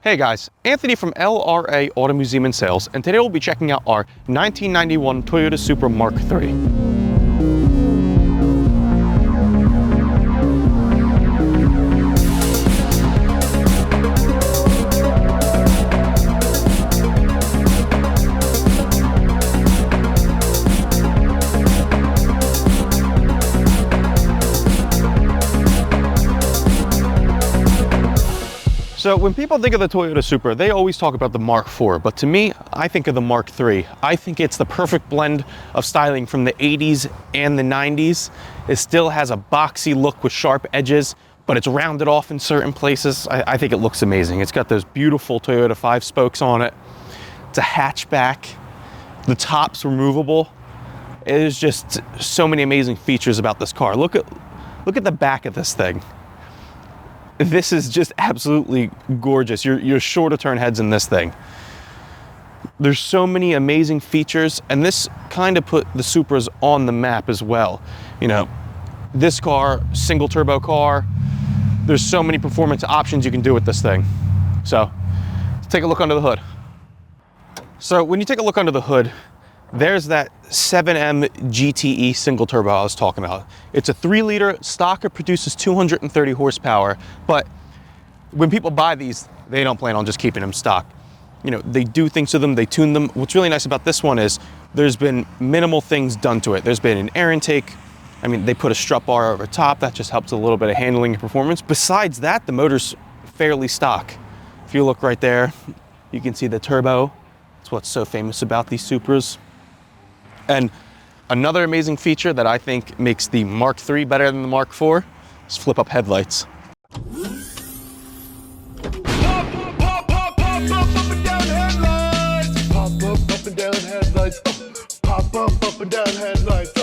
Hey guys, Anthony from LRA Auto Museum and Sales, and today we'll be checking out our 1991 Toyota Supra Mark III. So when people think of the Toyota Supra, they always talk about the Mark IV, but to me, I think of the Mark III. I think it's the perfect blend of styling from the 80s and the 90s. It still has a boxy look with sharp edges, but it's rounded off in certain places. I think it looks amazing. It's got those beautiful Toyota 5 spokes on it. It's a hatchback. The top's removable. There's just so many amazing features about this car. Look at the back of this thing. This is just absolutely gorgeous. You're sure to turn heads in this thing. There's so many amazing features, and this kind of put the Supras on the map as well. You know, this car, single turbo car, there's so many performance options you can do with this thing. So let's take a look under the hood. So when you take a look under the hood, there's that 7M GTE single turbo I was talking about. It's a 3-liter stock. It produces 230 horsepower, but when people buy these, they don't plan on just keeping them stock. You know, they do things to them, they tune them. What's really nice about this one is there's been minimal things done to it. There's been an air intake. I mean, they put a strut bar over top. That just helps a little bit of handling and performance. Besides that, the motor's fairly stock. If you look right there, you can see the turbo. It's what's so famous about these Supras. And another amazing feature that I think makes the Mark III better than the Mark IV is flip-up headlights. Pop, up and down headlights. Pop up and down headlights. Pop up and down headlights.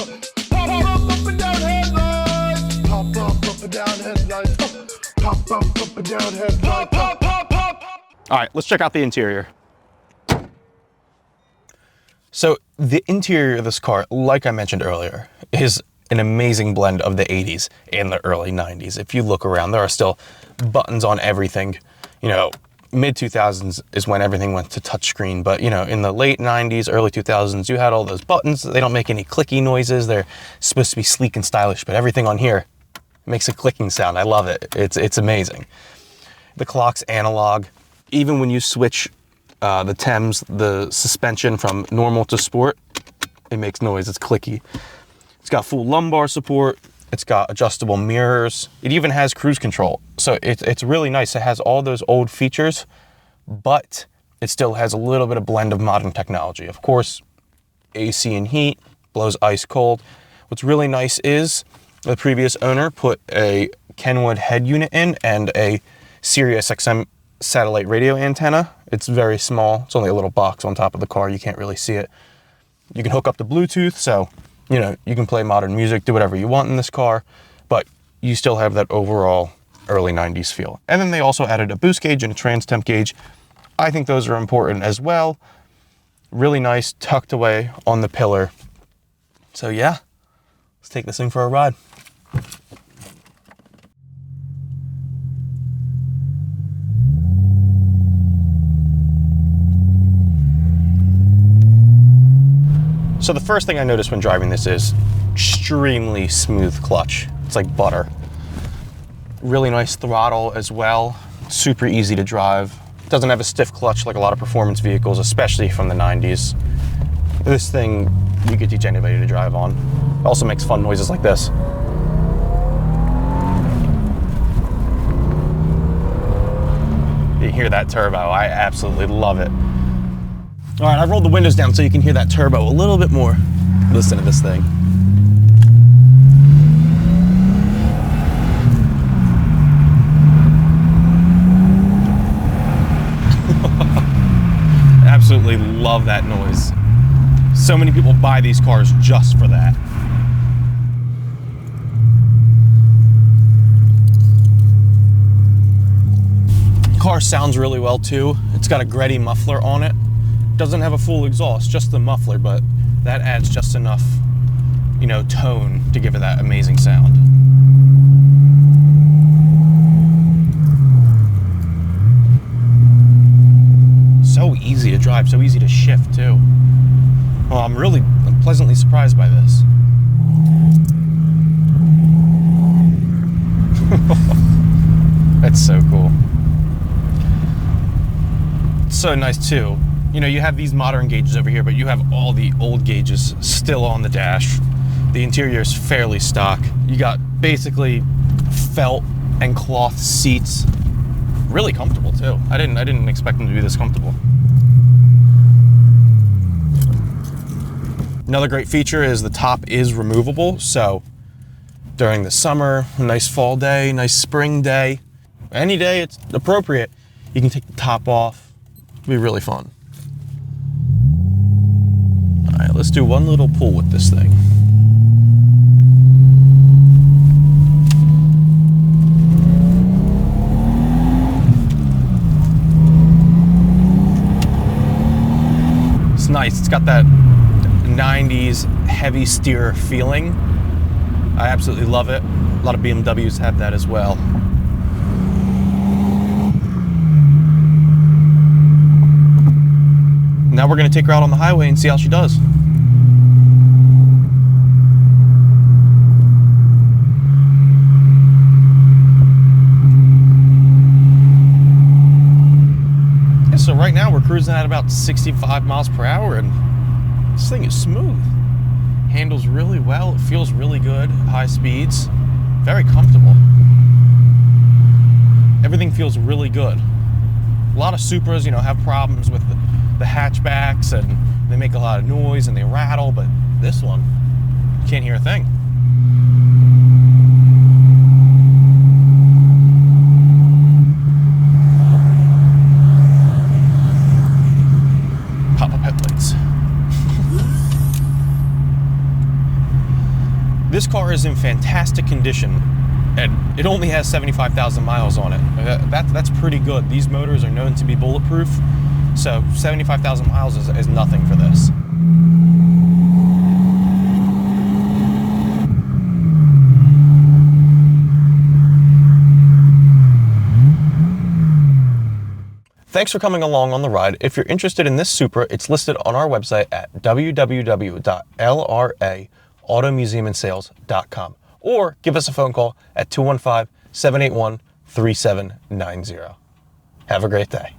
Pop up and down headlights. Pop up and down headlights. Pop up and down headlights. Pop. All right, let's check out the interior. So the interior of this car, like I mentioned earlier, is an amazing blend of the 80s and the early 90s. If you look around, there are still buttons on everything. You know, mid-2000s is when everything went to touchscreen, but you know, in the late 90s, early 2000s, you had all those buttons. They don't make any clicky noises. They're supposed to be sleek and stylish, but everything on here makes a clicking sound. I love it. It's amazing. The clock's analog. Even when you switch the Thames, the suspension from normal to sport, it makes noise, it's clicky. It's got full lumbar support, it's got adjustable mirrors, it even has cruise control. So it's really nice. It has all those old features, but it still has a little bit of blend of modern technology. Of course, AC and heat, blows ice cold. What's really nice is the previous owner put a Kenwood head unit in and a Sirius XM satellite radio antenna. It's very small. It's only a little box on top of the car. You can't really see it. You can hook up to Bluetooth, so you know, you can play modern music, do whatever you want in this car, but you still have that overall early 90s feel. And then they also added a boost gauge and a trans temp gauge. I think those are important as well. Really nice, tucked away on the pillar. So yeah, let's take this thing for a ride. So the first thing I noticed when driving this is extremely smooth clutch. It's like butter. Really nice throttle as well. Super easy to drive. Doesn't have a stiff clutch like a lot of performance vehicles, especially from the 90s. This thing, you could teach anybody to drive on. It also makes fun noises like this. You hear that turbo, I absolutely love it. All right, I've rolled the windows down so you can hear that turbo a little bit more. Listen to this thing. Absolutely love that noise. So many people buy these cars just for that. Car sounds really well too. It's got a Gretty muffler on it. Doesn't have a full exhaust, just the muffler, but that adds just enough, you know, tone to give it that amazing sound. drive, so easy to shift too. Well, I'm pleasantly surprised by this. That's so cool. It's so nice too. You know, you have these modern gauges over here, but you have all the old gauges still on the dash. The interior is fairly stock. You got basically felt and cloth seats. Really comfortable too. I didn't expect them to be this comfortable. Another great feature is the top is removable, so during the summer, a nice fall day, nice spring day, any day it's appropriate, you can take the top off. It'll be really fun. All right, let's do one little pull with this thing. It's nice. It's got that 90s heavy steer feeling. I absolutely love it. A lot of BMWs have that as well. Now we're going to take her out on the highway and see how she does. Yeah, so right now we're cruising at about 65 miles per hour, and this thing is smooth. Handles really well, it feels really good, high speeds, very comfortable. Everything feels really good. A lot of Supras, you know, have problems with the hatchbacks, and they make a lot of noise and they rattle, but this one, you can't hear a thing. Pop-up headlights. This car is in fantastic condition, and it only has 75,000 miles on it. That's pretty good. These motors are known to be bulletproof, so 75,000 miles is nothing for this. Thanks for coming along on the ride. If you're interested in this Supra, it's listed on our website at www.lraautomuseumandsales.com, or give us a phone call at 215-781-3790. Have a great day.